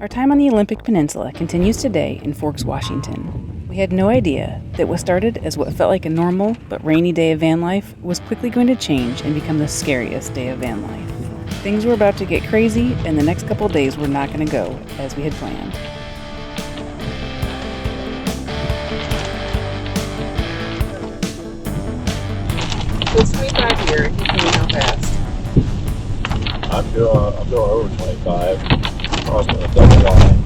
Our time on the Olympic Peninsula continues today in Forks, Washington. We had no idea that what started as what felt like a normal but rainy day of van life was quickly going to change and become the scariest day of van life. Things were about to get crazy, and the next couple days were not going to go as we had planned. It's 25 here. He's going how fast? I'm doing over 25. I was going to double line.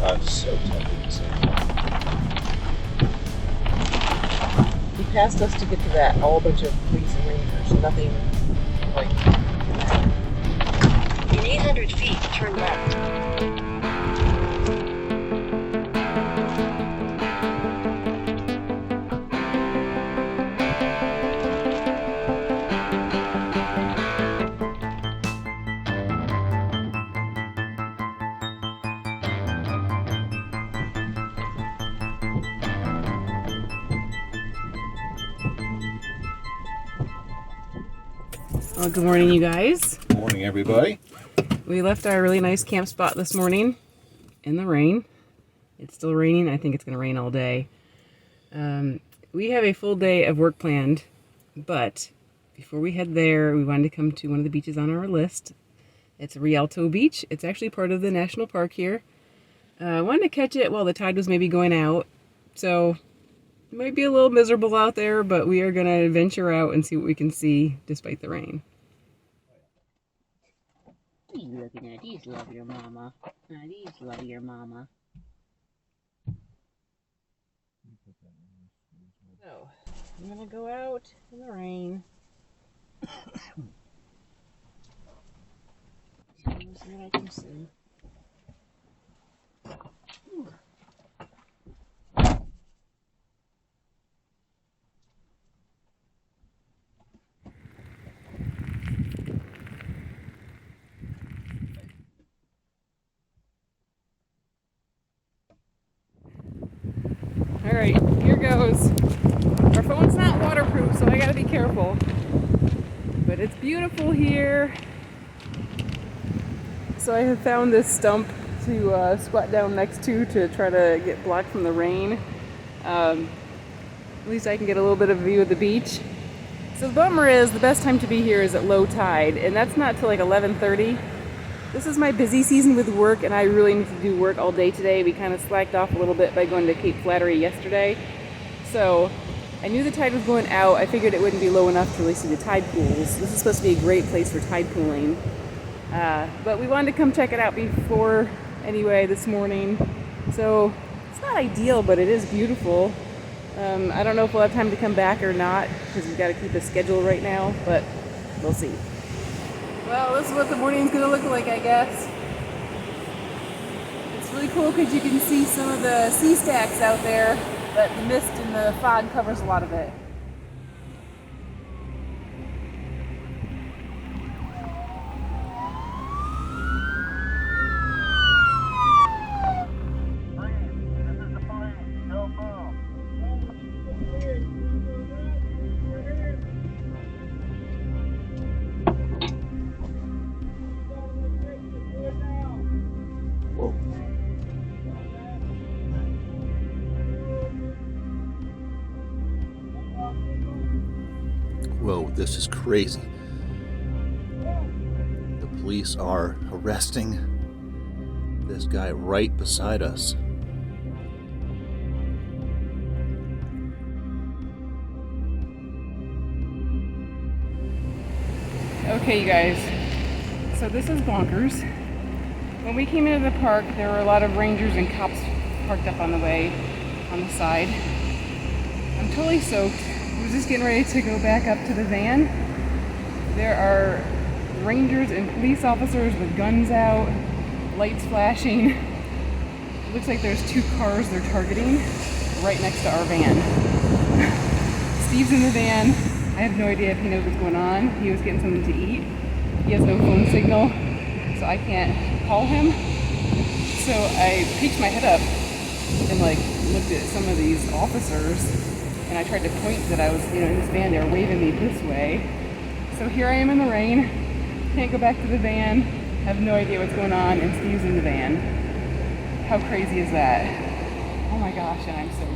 I'm so tempted to say He passed us to get to that. All a bunch of police and rangers. Nothing like. In 800 feet, turn left. Well, good morning, you guys. Good morning, everybody. We left our really nice camp spot this morning in the rain. It's still raining. I think it's going to rain all day. We have a full day of work planned, but before we head there, we wanted to come to one of the beaches on our list. It's Rialto Beach. It's actually part of the national park here. I wanted to catch it while the tide was maybe going out, so it might be a little miserable out there, but we are going to venture out and see what we can see despite the rain. What are you looking at? These love your mama. These love your mama. So, I'm going to go out in the rain. See what I can see. Alright, here goes. Our phone's not waterproof, so I gotta be careful. But it's beautiful here. So I have found this stump to squat down next to try to get blocked from the rain. At least I can get a little bit of a view of the beach. So the bummer is the best time to be here is at low tide, and that's not till like 11:30. This is my busy season with work, and I really need to do work all day today. We kind of slacked off a little bit by going to Cape Flattery yesterday. So I knew the tide was going out. I figured it wouldn't be low enough to really see the tide pools. This is supposed to be a great place for tide pooling. But we wanted to come check it out before anyway this morning. So it's not ideal, but it is beautiful. I don't know if we'll have time to come back or not because we've got to keep a schedule right now, but we'll see. Well, this is what the morning's going to look like, I guess. It's really cool because you can see some of the sea stacks out there, but the mist and the fog covers a lot of it. Whoa, this is crazy. The police are arresting this guy right beside us. Okay, you guys, so this is bonkers. When we came into the park, there were a lot of rangers and cops parked up on the way, on the side. I'm totally soaked. I was just getting ready to go back up to the van. There are rangers and police officers with guns out, lights flashing. It looks like there's two cars they're targeting right next to our van. Steve's in the van. I have no idea if he knows what's going on. He was getting something to eat. he has no phone signal, so I can't call him. So I peeked my head up and like looked at some of these officers, and I tried to point that I was, in this van. They were waving me this way. So here I am in the rain, can't go back to the van, have no idea what's going on, and Steve's in the van. How crazy is that? Oh my gosh, and I'm soaked.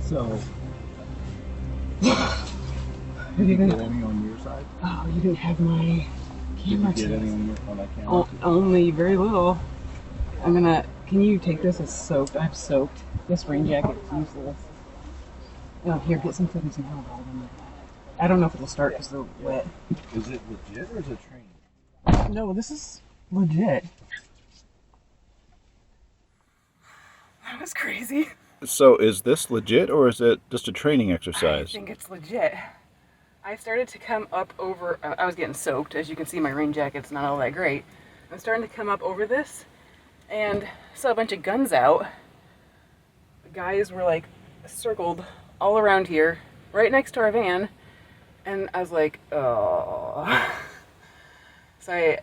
So, Have you get been? any on your side? Oh, you didn't have my camera. Did you get any on that camera? Oh, only very little. Can you take this? It's soaked. I'm soaked. This rain jacket's useless. Oh, here, get some footage and help. I don't know if it'll start because they're wet. Is it legit or is it training? No, this is legit. That was crazy. So is this legit or is it just a training I exercise? think it's legit. I started to come up over, I was getting soaked. As you can see, my rain jacket's not all that great. I'm starting to come up over this and saw a bunch of guns out. The guys were like circled all around here, right next to our van. And I was like, oh. So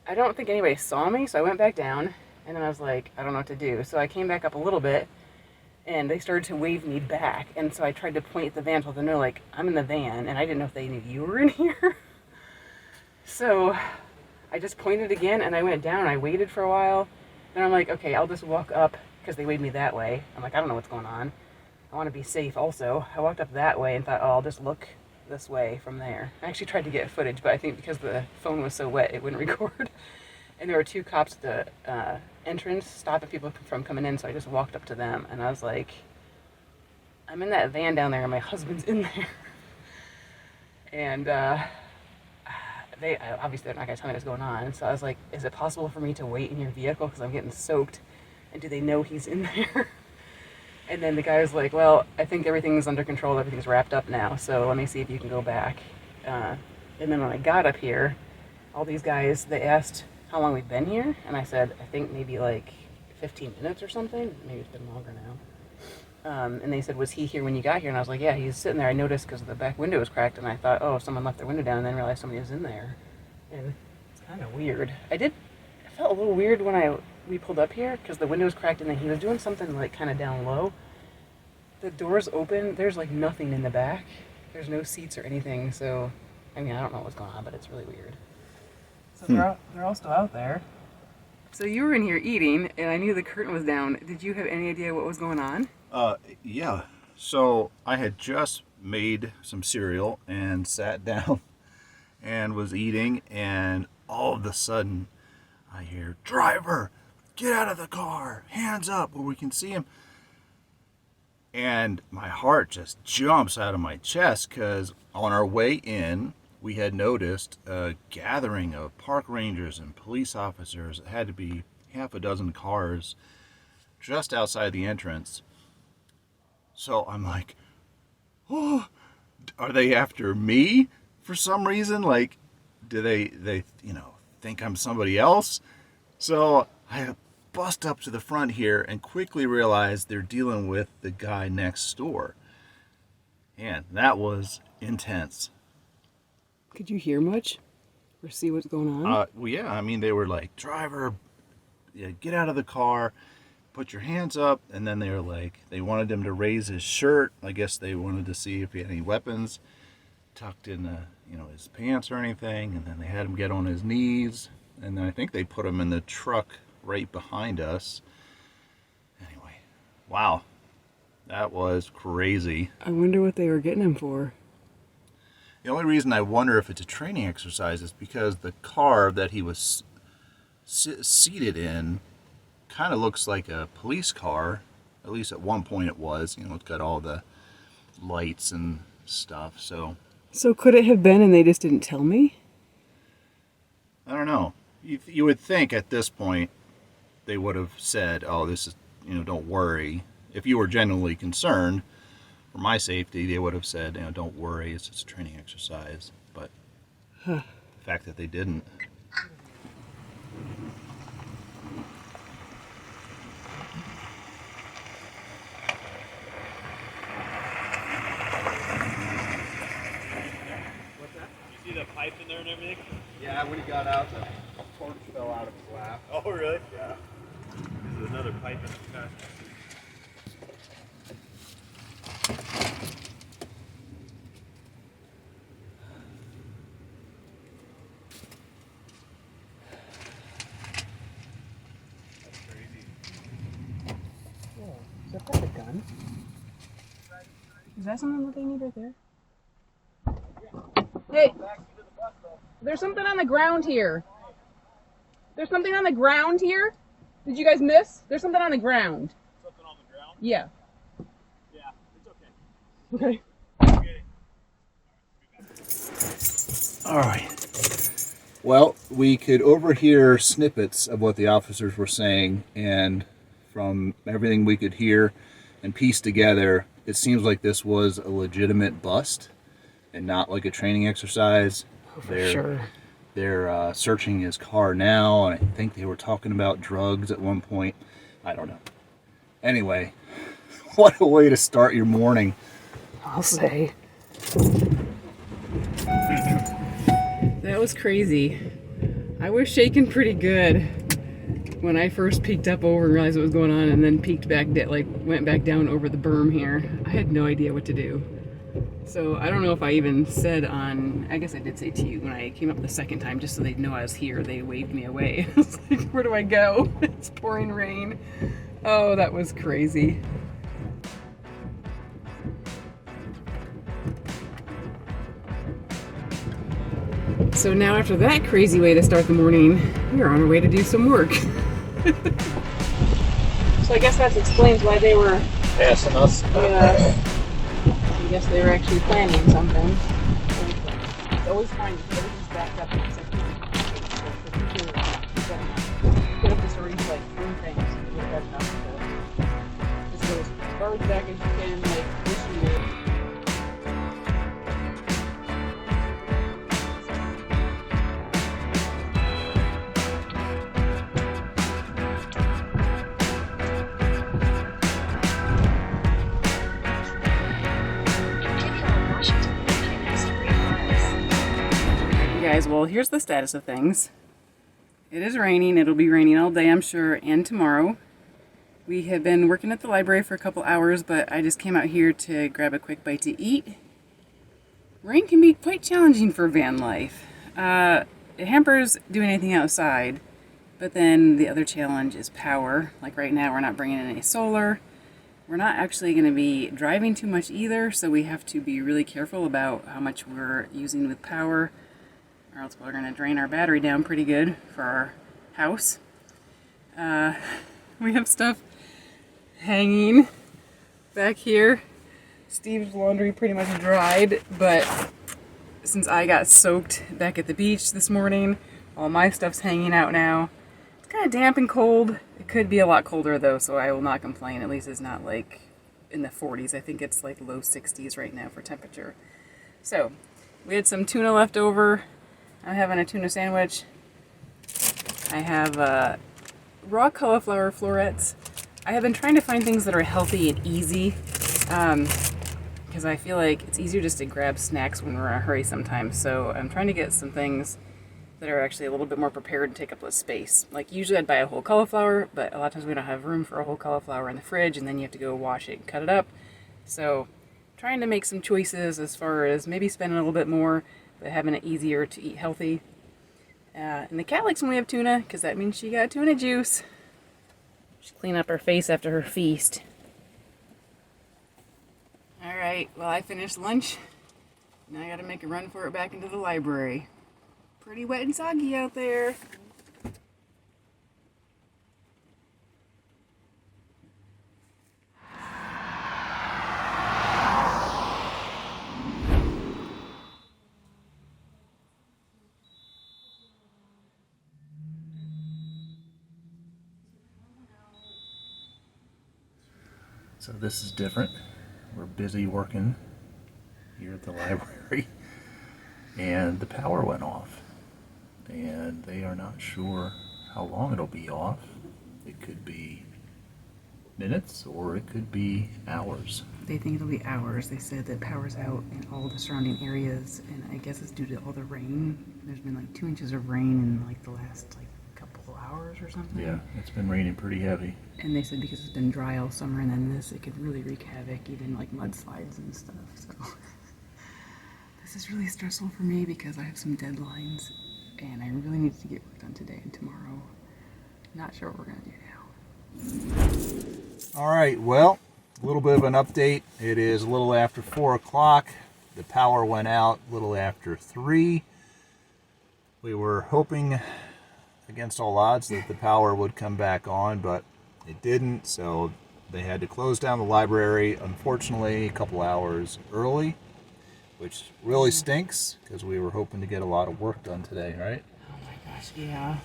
I don't think anybody saw me, so I went back down. And then I was like, I don't know what to do. So I came back up a little bit, and they started to wave me back. And so I tried to point at the van, told them, no, like, I'm in the van, and I didn't know if they knew you were in here. So I just pointed again, and I went down. I waited for a while. Then I'm like, okay, I'll just walk up, because they waved me that way. I'm like, I don't know what's going on. I want to be safe also. I walked up that way and thought, oh, I'll just look this way from there. I actually tried to get footage, but I think because the phone was so wet, it wouldn't record. And there were two cops at the entrance stopping people from coming in, so I just walked up to them, and I was like, I'm in that van down there, and my husband's in there. And they obviously they're not going to tell me what's going on, so I was like, is it possible for me to wait in your vehicle because I'm getting soaked, and do they know he's in there? And then the guy was like, well, I think everything's under control, everything's wrapped up now, so let me see if you can go back. And then when I got up here, all these guys, they asked how long we've been here, and I said, I think maybe like 15 minutes or something. Maybe it's been longer now. And they said, was he here when you got here? And I was like, yeah, he's sitting there. I noticed because the back window was cracked, and I thought, oh, someone left their window down, and then realized somebody was in there. And it's kind of weird. I felt a little weird when we pulled up here because the window was cracked, and then he was doing something like kind of down low. The door's open. There's like nothing in the back. There's no seats or anything, so I mean, I don't know what's going on, but it's really weird. So Hmm. they're all still out there. So you were in here eating, and I knew the curtain was down. Did you have any idea what was going on? Yeah. So I had just made some cereal and sat down and was eating, and all of a sudden I hear, "Driver, get out of the car, hands up where we can see him." And my heart just jumps out of my chest because on our way in, we had noticed a gathering of park rangers and police officers. It had to be half a dozen cars just outside the entrance. So I'm like, oh, are they after me for some reason? Like, do they think I'm somebody else? So I bust up to the front here and quickly realize they're dealing with the guy next door. And that was intense. Could you hear much or see what's going on? Well, yeah, I mean, they were like, "Driver, yeah, get out of the car, put your hands up," and then they were like, they wanted him to raise his shirt. I guess they wanted to see if he had any weapons tucked in, his pants or anything, and then they had him get on his knees, and then I think they put him in the truck right behind us. Anyway, wow, that was crazy. I wonder what they were getting him for. The only reason I wonder if it's a training exercise is because the car that he was seated in kind of looks like a police car. At least at one point it was. It's got all the lights and stuff. So could it have been and they just didn't tell me? I don't know. You would think at this point they would have said, "Oh, this is, don't worry." If you were genuinely concerned for my safety, they would have said, "Don't worry, it's just a training exercise." But the fact that they didn't. You see the pipe in there and everything? Yeah, when he got out, the torch fell out of his lap. Oh, really? Yeah. There's another pipe in the car. That's crazy. Is that like a gun? Is that something that they need right there? Hey! There's something on the ground here. There's something on the ground here? Did you guys miss? There's something on the ground. Something on the ground? Yeah. Yeah, it's okay. Okay. All right. Well, we could overhear snippets of what the officers were saying, and from everything we could hear and piece together, it seems like this was a legitimate bust and not like a training exercise. Sure. They're searching his car now, and I think they were talking about drugs at one point. I don't know. Anyway, what a way to start your morning. I'll say. That was crazy. I was shaking pretty good when I first peeked up over and realized what was going on, and then peeked back, went back down over the berm here. I had no idea what to do. So I don't know if I even said I guess I did say to you when I came up the second time, just so they'd know I was here, they waved me away. I was like, where do I go? It's pouring rain. Oh, that was crazy. So now after that crazy way to start the morning, we're on our way to do some work. So I guess that explains why they were. Passing us. I guess they were actually planning something. It's always fine if everything's backed up in a second. Could have just already like 3 things. You would have had enough to just go as far back as you can, like this year. Guys, well, here's the status of things. It is raining. It'll be raining all day, I'm sure, and tomorrow. We have been working at the library for a couple hours, but I just came out here to grab a quick bite to eat. Rain can be quite challenging for van life. It hampers doing anything outside, but then the other challenge is power. Like right now, we're not bringing in any solar. We're not actually going to be driving too much either, so we have to be really careful about how much we're using with power, or else we're going to drain our battery down pretty good for our house. We have stuff hanging back here. Steve's laundry pretty much dried, but since I got soaked back at the beach this morning, all my stuff's hanging out now. It's kind of damp and cold. It could be a lot colder though, so I will not complain. At least it's not like in the 40s. I think it's like low 60s right now for temperature. So, we had some tuna left over. I'm having a tuna sandwich. I have raw cauliflower florets. I have been trying to find things that are healthy and easy. Because I feel like it's easier just to grab snacks when we're in a hurry sometimes. So I'm trying to get some things that are actually a little bit more prepared and take up less space. Like usually I'd buy a whole cauliflower, but a lot of times we don't have room for a whole cauliflower in the fridge, and then you have to go wash it and cut it up. So trying to make some choices as far as maybe spending a little bit more, but having it easier to eat healthy. And the cat likes when we have tuna, because that means she got tuna juice. She'll clean up her face after her feast. Alright, well I finished lunch. Now I gotta make a run for it back into the library. Pretty wet and soggy out there. So this is different. We're busy working here at the library, and the power went off, and they are not sure how long it'll be off. It could be minutes or it could be hours. They think it'll be hours. They said that power's out in all the surrounding areas, and I guess it's due to all the rain. There's been like 2 inches of rain in like the last like couple hours or something. Yeah, it's been raining pretty heavy. And they said because it's been dry all summer, and then this, it could really wreak havoc, even like mudslides and stuff. So this is really stressful for me because I have some deadlines, and I really need to get work done today and tomorrow. Not sure what we're gonna do now. All right, well, a little bit of an update. It is a little after 4 o'clock. The power went out a little after 3. We were hoping against all odds that the power would come back on, but it didn't, so they had to close down the library, unfortunately, a couple hours early, which really stinks because we were hoping to get a lot of work done today, right? Oh my gosh, yeah.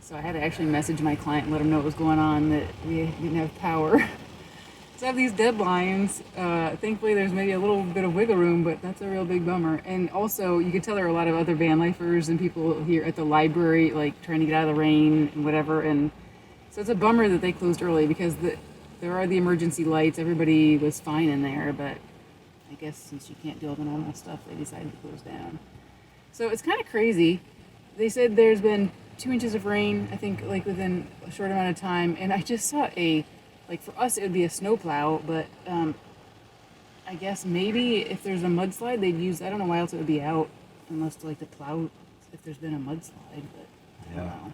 So I had to actually message my client and let him know what was going on, that we didn't have power. So I have these deadlines. Thankfully, there's maybe a little bit of wiggle room, but that's a real big bummer. And also, you can tell there are a lot of other van lifers and people here at the library, like trying to get out of the rain and whatever. And so it's a bummer that they closed early because there are the emergency lights. Everybody was fine in there, but I guess since you can't do all the normal stuff, they decided to close down. So it's kind of crazy. They said there's been 2 inches of rain, I think, like within a short amount of time. And I just saw like for us, it would be a snowplow, but I guess maybe if there's a mudslide, they'd use, I don't know why else it would be out, unless to like to plow if there's been a mudslide, but I don't know.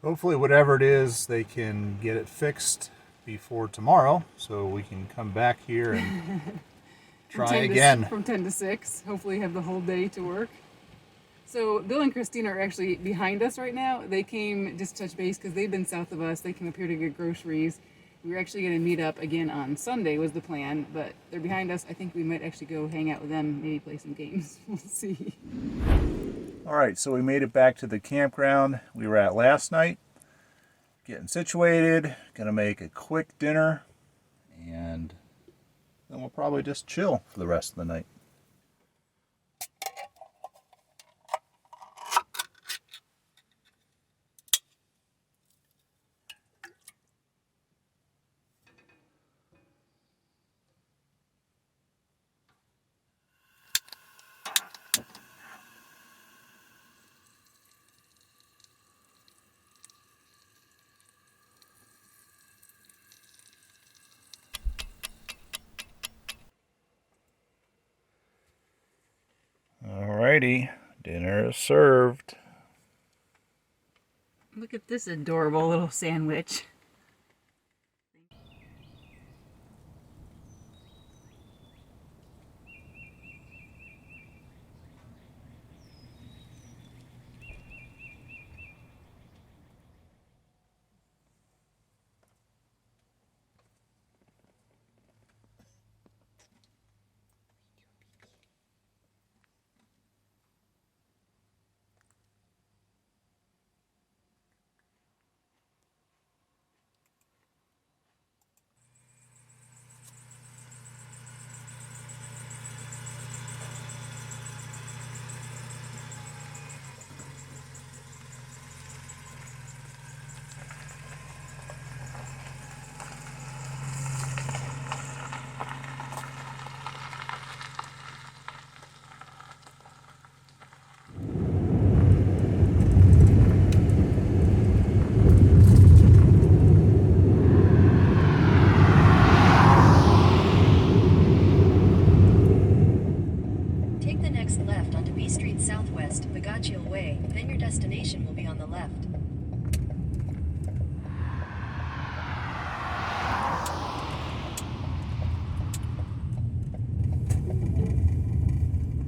Hopefully whatever it is, they can get it fixed before tomorrow so we can come back here and try again. From 10 to 6, hopefully have the whole day to work. So Bill and Christina are actually behind us right now. They came just to touch base because they've been south of us. They came up here to get groceries. We were actually going to meet up again on Sunday was the plan, but they're behind us. I think we might actually go hang out with them, maybe play some games. We'll see. All right, so we made it back to the campground we were at last night. Getting situated, gonna make a quick dinner, and then we'll probably just chill for the rest of the night. Alrighty, dinner is served. Look at this adorable little sandwich. Take the next left onto B Street Southwest, Bagachiel Way, then your destination will be on the left.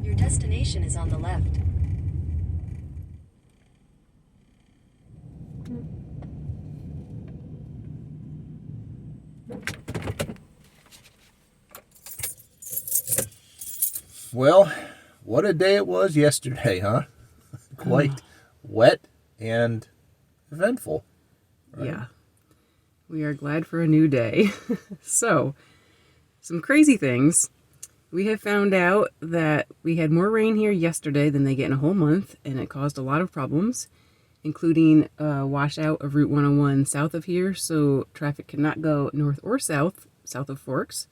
Your destination is on the left. Well, what a day it was yesterday, huh? Quite wet and eventful. Right? Yeah. We are glad for a new day. So, some crazy things. We have found out that we had more rain here yesterday than they get in a whole month, and it caused a lot of problems, including a washout of Route 101 south of here, so traffic cannot go north or south of Forks,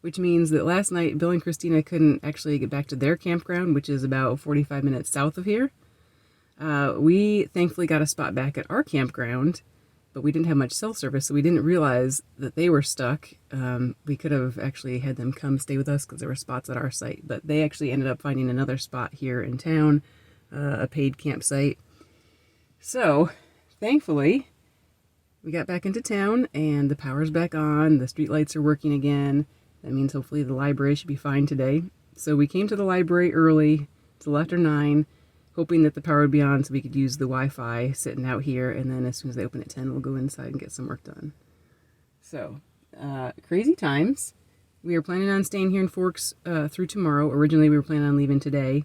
which means that last night Bill and Christina couldn't actually get back to their campground, which is about 45 minutes south of here. We thankfully got a spot back at our campground, but we didn't have much cell service, so we didn't realize that they were stuck. We could have actually had them come stay with us because there were spots at our site, but they actually ended up finding another spot here in town, a paid campsite. So, thankfully, we got back into town and the power's back on, the streetlights are working again. That means hopefully the library should be fine today. So we came to the library early, till after 9, hoping that the power would be on so we could use the Wi-Fi sitting out here, and then as soon as they open at 10, we'll go inside and get some work done. So, crazy times. We are planning on staying here in Forks through tomorrow. Originally, we were planning on leaving today.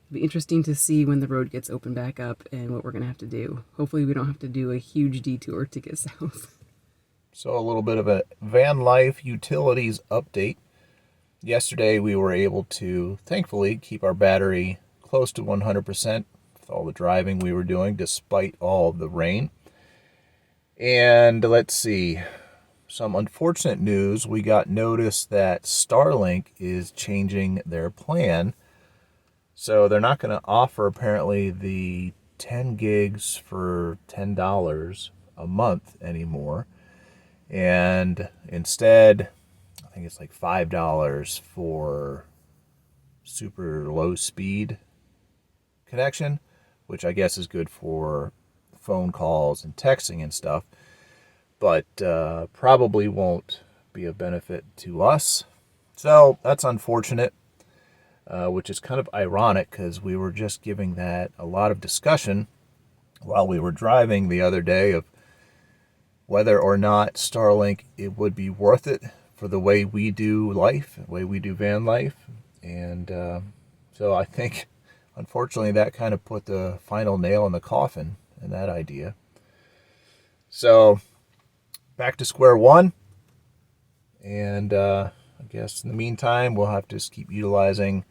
It'll be interesting to see when the road gets opened back up and what we're going to have to do. Hopefully, we don't have to do a huge detour to get south. So a little bit of a van life utilities update. Yesterday we were able to, thankfully, keep our battery close to 100% with all the driving we were doing despite all of the rain. And let's see, some unfortunate news. We got notice that Starlink is changing their plan. So they're not going to offer apparently the 10 gigs for $10 a month anymore. And instead, I think it's like $5 for super low speed connection, which I guess is good for phone calls and texting and stuff, but probably won't be a benefit to us. So that's unfortunate, which is kind of ironic because we were just giving that a lot of discussion while we were driving the other day of whether or not Starlink, it would be worth it for the way we do life, the way we do van life. And so I think, unfortunately, that kind of put the final nail in the coffin in that idea. So back to square one. And I guess in the meantime, we'll have to just keep utilizing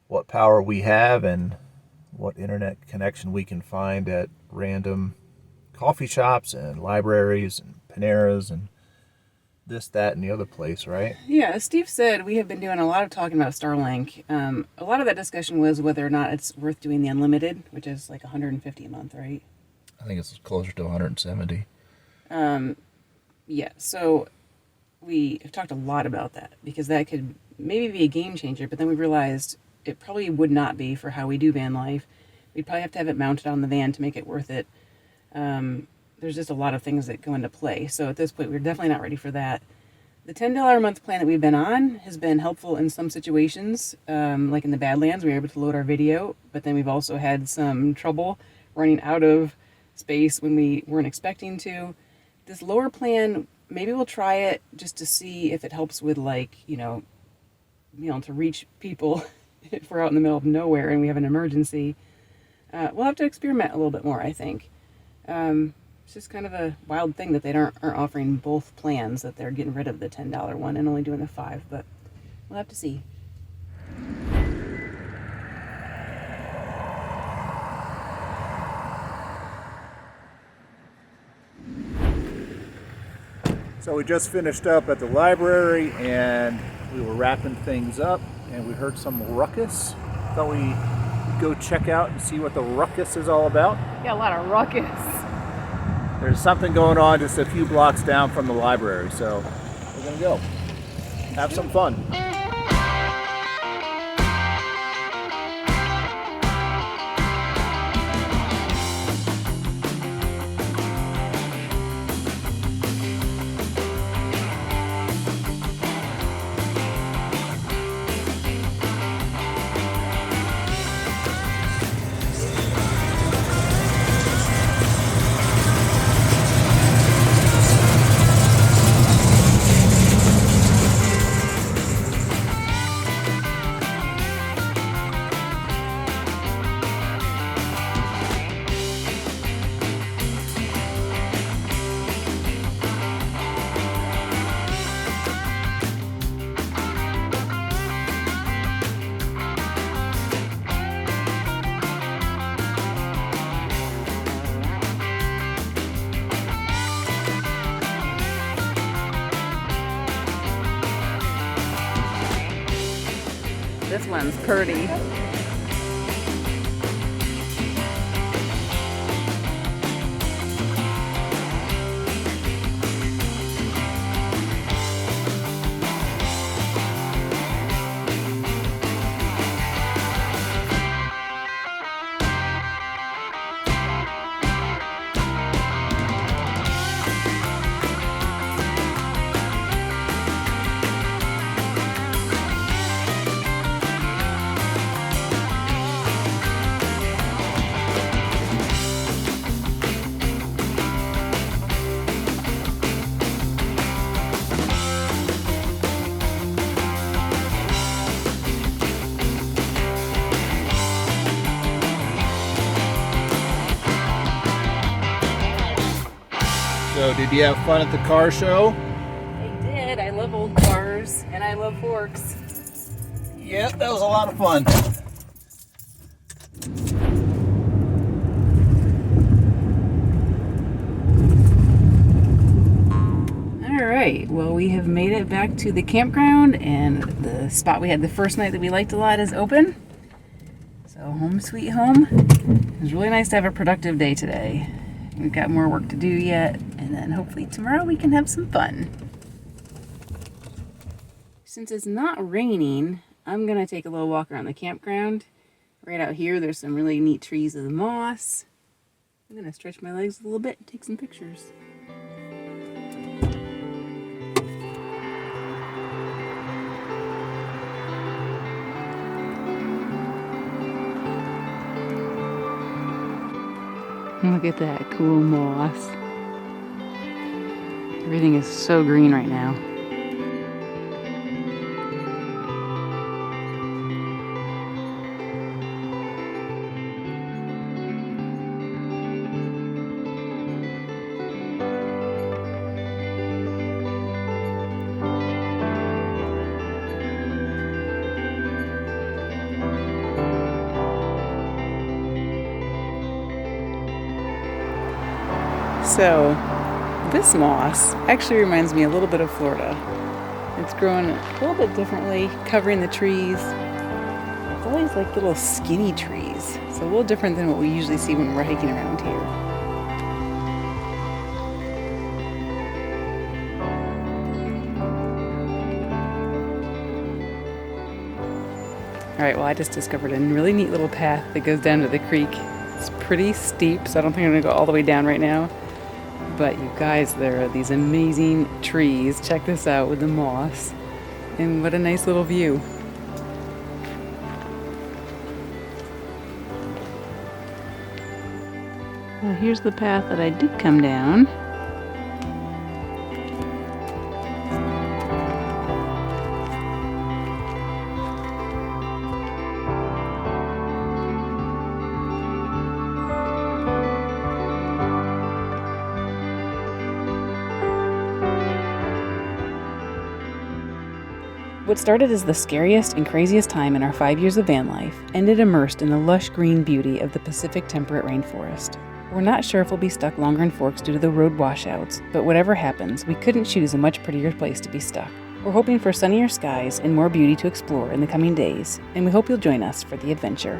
what power we have and what internet connection we can find at random coffee shops and libraries and Paneras and this, that, and the other place, right? Yeah, as Steve said, we have been doing a lot of talking about Starlink. A lot of that discussion was whether or not it's worth doing the unlimited, which is like $150 a month, right? I think it's closer to 170. Yeah, so we have talked a lot about that because that could maybe be a game changer, but then we realized it probably would not be for how we do van life. We'd probably have to have it mounted on the van to make it worth it. There's just a lot of things that go into play. So at this point, we're definitely not ready for that. The $10 a month plan that we've been on has been helpful in some situations. Like in the Badlands, we were able to load our video, but then we've also had some trouble running out of space when we weren't expecting to. This lower plan, maybe we'll try it just to see if it helps with, like, to reach people if we're out in the middle of nowhere and we have an emergency. We'll have to experiment a little bit more, I think. It's just kind of a wild thing that they aren't offering both plans, that they're getting rid of the $10 one and only doing the $5, but we'll have to see. So we just finished up at the library and we were wrapping things up and we heard some ruckus. Thought we'd go check out and see what the ruckus is all about. Yeah, a lot of ruckus. There's something going on just a few blocks down from the library, so we're gonna go have some fun. This one's pretty. So did you have fun at the car show? I did. I love old cars and I love forks. Yep, that was a lot of fun. All right, well, we have made it back to the campground, and the spot we had the first night that we liked a lot is open. So home sweet home. It was really nice to have a productive day today. We've got more work to do yet, and then hopefully tomorrow we can have some fun. Since it's not raining, I'm gonna take a little walk around the campground. Right out here, there's some really neat trees of the moss. I'm gonna stretch my legs a little bit and take some pictures. Look at that cool moss. Everything is so green right now. So, this moss actually reminds me a little bit of Florida. It's growing a little bit differently, covering the trees. It's always like little skinny trees. So a little different than what we usually see when we're hiking around here. Alright, well I just discovered a really neat little path that goes down to the creek. It's pretty steep, so I don't think I'm going to go all the way down right now. But you guys, there are these amazing trees. Check this out with the moss. And what a nice little view. Well, here's the path that I did come down. What started as the scariest and craziest time in our 5 years of van life ended immersed in the lush green beauty of the Pacific temperate rainforest. We're not sure if we'll be stuck longer in Forks due to the road washouts, but whatever happens, we couldn't choose a much prettier place to be stuck. We're hoping for sunnier skies and more beauty to explore in the coming days, and we hope you'll join us for the adventure.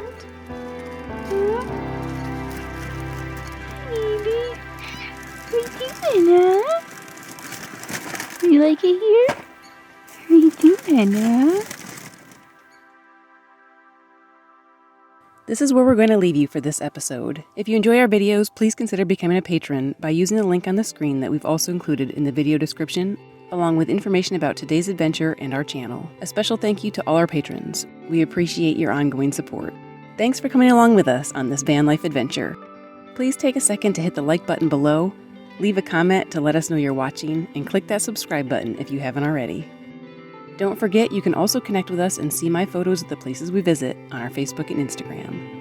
You like it here? How are you doing, Anna? This is where we're going to leave you for this episode. If you enjoy our videos, please consider becoming a patron by using the link on the screen that we've also included in the video description, along with information about today's adventure and our channel. A special thank you to all our patrons. We appreciate your ongoing support. Thanks for coming along with us on this van life adventure. Please take a second to hit the like button below, leave a comment to let us know you're watching, and click that subscribe button if you haven't already. Don't forget, you can also connect with us and see my photos of the places we visit on our Facebook and Instagram.